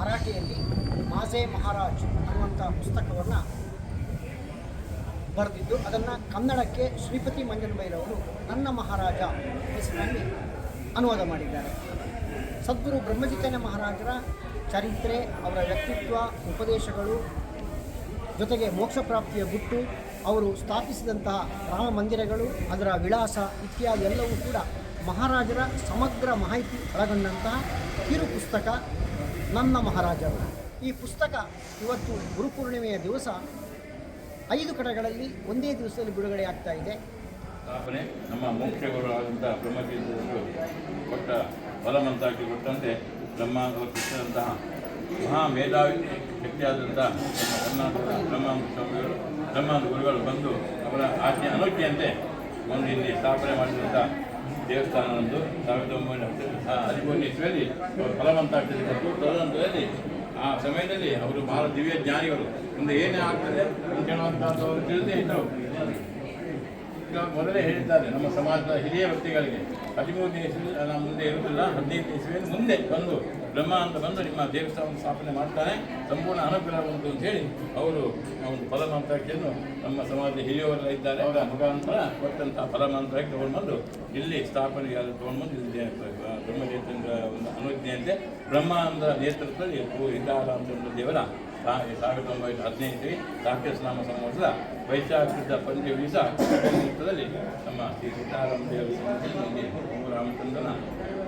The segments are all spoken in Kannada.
ಮರಾಠಿಯಲ್ಲಿ ಮಾಝೆ ಮಹಾರಾಜ್ ಅನ್ನುವಂಥ ಪುಸ್ತಕವನ್ನು ಬರೆದಿದ್ದು ಅದನ್ನು ಕನ್ನಡಕ್ಕೆ ಶ್ರೀಪತಿ ಮಂಜನಬೈರವರು ನನ್ನ ಮಹಾರಾಜ ಹೆಸರಿನಲ್ಲಿ ಅನುವಾದ ಮಾಡಿದ್ದಾರೆ. ಸದ್ಗುರು ಬ್ರಹ್ಮಚೈತನ್ಯ ಮಹಾರಾಜರ ಚರಿತ್ರೆ, ಅವರ ವ್ಯಕ್ತಿತ್ವ, ಉಪದೇಶಗಳು, ಜೊತೆಗೆ ಮೋಕ್ಷ ಪ್ರಾಪ್ತಿಯ ಗುಟ್ಟು, ಅವರು ಸ್ಥಾಪಿಸಿದಂತಹ ರಾಮ ಮಂದಿರಗಳು, ಅದರ ವಿಳಾಸ ಇತ್ಯಾದಿ ಎಲ್ಲವೂ ಕೂಡ ಮಹಾರಾಜರ ಸಮಗ್ರ ಮಾಹಿತಿ ಒಳಗೊಂಡಂತಹ ಕಿರು ಪುಸ್ತಕ ನನ್ನ ಮಹಾರಾಜರು. ಈ ಪುಸ್ತಕ ಇವತ್ತು ಗುರುಪೂರ್ಣಿಮೆಯ ದಿವಸ 5 ಕಡೆಗಳಲ್ಲಿ ಒಂದೇ ದಿವಸದಲ್ಲಿ ಬಿಡುಗಡೆಯಾಗ್ತಾ ಇದೆ. ಸ್ಥಾಪನೆ ನಮ್ಮ ಮೋಕ್ಷಗಳು ಆದಂಥ ಬ್ರಹ್ಮಚೈತನ್ಯರು ಕೊಟ್ಟ ಫಲಮಂತಾಗಿ ಕೊಟ್ಟಂತೆ ನಮ್ಮ ಕೃಷ್ಣದಂತಹ ಮಹಾ ಮೇಧಾವಿ ಶಕ್ತಿಯಾದಂಥ ಕರ್ನಾಟಕದ ಬ್ರಹ್ಮಾಂತ ಗುರುಗಳು ಬಂದು ಅವರ ಆಜ್ಞೆ ಅನುಜ್ಞೆಯಂತೆ ಒಂದು ಇಲ್ಲಿ ಸ್ಥಾಪನೆ ಮಾಡಿದಂಥ ದೇವಸ್ಥಾನವೊಂದು 1911 ಇಸ್ವಿಯಲ್ಲಿ ಫಲವಂತಾಗ್ತದೆ ಮತ್ತು ತದನಂತರದಲ್ಲಿ ಆ ಸಮಯದಲ್ಲಿ ಅವರು ಬಹಳ ದಿವ್ಯ ಜ್ಞಾನಿಗಳು. ಮುಂದೆ ಏನೇ ಆಗ್ತದೆ ಅಂತ ಹೇಳುವಂಥದ್ದು ಅವರು ತಿಳಿದೇ ಇದ್ದರು. ಈಗ ಮೊದಲೇ ಹೇಳಿದ್ದಾರೆ ನಮ್ಮ ಸಮಾಜದ ಹಿರಿಯ ವ್ಯಕ್ತಿಗಳಿಗೆ 13ನೇ ಇಸ್ವಿ ಮುಂದೆ ಇರುವುದಿಲ್ಲ, 15ನೇ ಇಸ್ವಿಯಲ್ಲಿ ಮುಂದೆ ಬಂದು ಬ್ರಹ್ಮ ಅಂತ ಬಂದು ನಿಮ್ಮ ದೇವಸ್ಥಾನ ಸ್ಥಾಪನೆ ಮಾಡ್ತಾನೆ, ಸಂಪೂರ್ಣ ಅನುಗ್ರಹ ಉಂಟು ಅಂತ ಹೇಳಿ ಅವರು ಒಂದು ಫಲಮಂತ್ರಕ್ಕೆಯನ್ನು ನಮ್ಮ ಸಮಾಜದ ಹಿರಿಯವರೆಲ್ಲ ಇದ್ದಾರೆ. ಅವರ ಮುಖಾಂತರ ಕೊಟ್ಟಂಥ ಫಲಮಂತ್ರಕ್ಕೆ ತಗೊಂಡು ಬಂದು ಇಲ್ಲಿ ಸ್ಥಾಪನೆಗೆ ತೊಗೊಂಡು ಬಂದು ಇಲ್ಲಿ ಬ್ರಹ್ಮಚೈತನ್ಯ ಒಂದು ಅನುಜ್ಞೆಯಂತೆ ಬ್ರಹ್ಮಾಂದ ನೇತೃತ್ವದಲ್ಲಿ ಸೀತಾರಾಮಚಂದ್ರ ದೇವರ 1915 ಸಾಕ್ಯಸ್ನಾಮ ಸಂವತ್ಸರ ವೈಶಾಖದ ಪಂಚಮೀಸ ಮುಹೂರ್ತದಲ್ಲಿ ನಮ್ಮ ಶ್ರೀ ಸೀತಾರಾಮ ದೇವರ ರಾಮಚಂದ್ರನ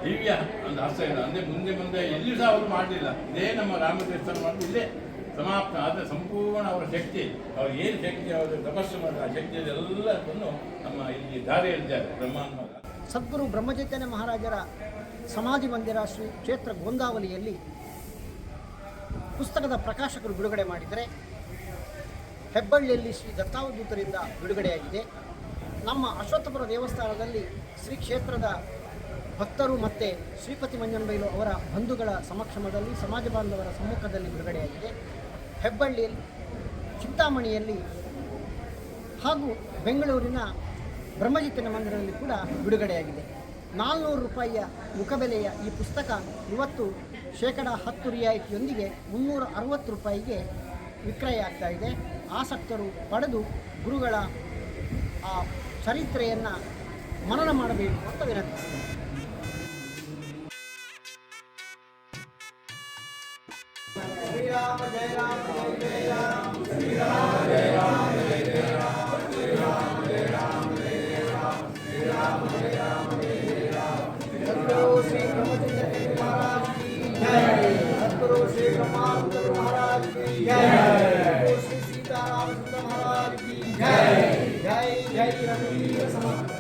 ದಿವ್ಯ ಒಂದು ಆಶ್ರಯ ಅಂದರೆ ಮುಂದೆ ಎಲ್ಲಿ ಸಹ ಅವರು ಮಾಡಲಿಲ್ಲ. ಇದೇ ನಮ್ಮ ರಾಮ ದೇವಸ್ಥಾನ ಮಾಡಿ ಇಲ್ಲೇ ಸಮಾಪ್ತ ಆದರೆ ಸಂಪೂರ್ಣ ಅವರ ಶಕ್ತಿ, ಅವ್ರು ಏನು ಶಕ್ತಿ ಅವರು ತಪಸ್ಸು ಮಾಡಿದ ಆ ಶಕ್ತಿಯಲ್ಲೆಲ್ಲವನ್ನು ನಮ್ಮ ಇಲ್ಲಿ ದಾರಿ ಹೇಳಿದ್ದಾರೆ ಬ್ರಹ್ಮಾಂಡ. ಸದ್ಗುರು ಬ್ರಹ್ಮಚೈತನ್ಯ ಮಹಾರಾಜರ ಸಮಾಧಿ ಮಂದಿರ ಶ್ರೀ ಕ್ಷೇತ್ರ ಗೋಂದಾವಲಿಯಲ್ಲಿ ಪುಸ್ತಕದ ಪ್ರಕಾಶಕರು ಬಿಡುಗಡೆ ಮಾಡಿದರೆ, ಹೆಬ್ಬಳ್ಳಿಯಲ್ಲಿ ಶ್ರೀ ದತ್ತಾವಧೂತರಿಂದ ಬಿಡುಗಡೆಯಾಗಿದೆ. ನಮ್ಮ ಅಶ್ವತ್ಥಪುರ ದೇವಸ್ಥಾನದಲ್ಲಿ ಶ್ರೀ ಕ್ಷೇತ್ರದ ಭಕ್ತರು ಮತ್ತು ಶ್ರೀಪತಿ ಮಂಜನಬೈಲು ಅವರ ಬಂಧುಗಳ ಸಮಕ್ಷಮದಲ್ಲಿ ಸಮಾಜ ಬಾಂಧವರ ಸಮ್ಮುಖದಲ್ಲಿ ಬಿಡುಗಡೆಯಾಗಿದೆ. ಹೆಬ್ಬಳ್ಳಿಯಲ್ಲಿ, ಚಿಂತಾಮಣಿಯಲ್ಲಿ ಹಾಗೂ ಬೆಂಗಳೂರಿನ ಬ್ರಹ್ಮಚೈತನ್ಯ ಮಂದಿರದಲ್ಲಿ ಕೂಡ ಬಿಡುಗಡೆಯಾಗಿದೆ. 400 ರೂಪಾಯಿಯ ಮುಖಬೆಲೆಯ ಈ ಪುಸ್ತಕ ಇವತ್ತು 10% ರಿಯಾಯಿತಿಯೊಂದಿಗೆ 360 ರೂಪಾಯಿಗೆ ವಿಕ್ರಯ ಆಗ್ತಾ ಇದೆ. ಆಸಕ್ತರು ಪಡೆದು ಗುರುಗಳ ಆ ಚರಿತ್ರೆಯನ್ನು ಮನನ ಮಾಡಬೇಕು ಅಂತ ವಿನಂತಿಸ್ತೇನೆ. ಶ್ರೀರಾಮ ಜಯ ರಾಮ ಜಯ ಜಯ ರಾಮ, ಶ್ರೀರಾಮ ಜಯ ರಾಮ ಜಯ ಜಯ ರಾಮ, ಶ್ರೀರಾಮ ಜಯ ರಾಮ ಜಯ ಜಯ ರಾಮ, ಶ್ರೀರಾಮ ಜಯ ರಾಮ ಜಯ ಜಯ ರಾಮ. ಸದ್ಗುರು ಶ್ರೀ ಬ್ರಹ್ಮಚೈತನ್ಯ ಮಹಾರಾಜ್ की जय, सद्गुरु श्री ब्रह्मानंद महाराज की जय, सद्गुरु श्री सीताराम महाराज की जय, जय जय रघुवीर समर्थ।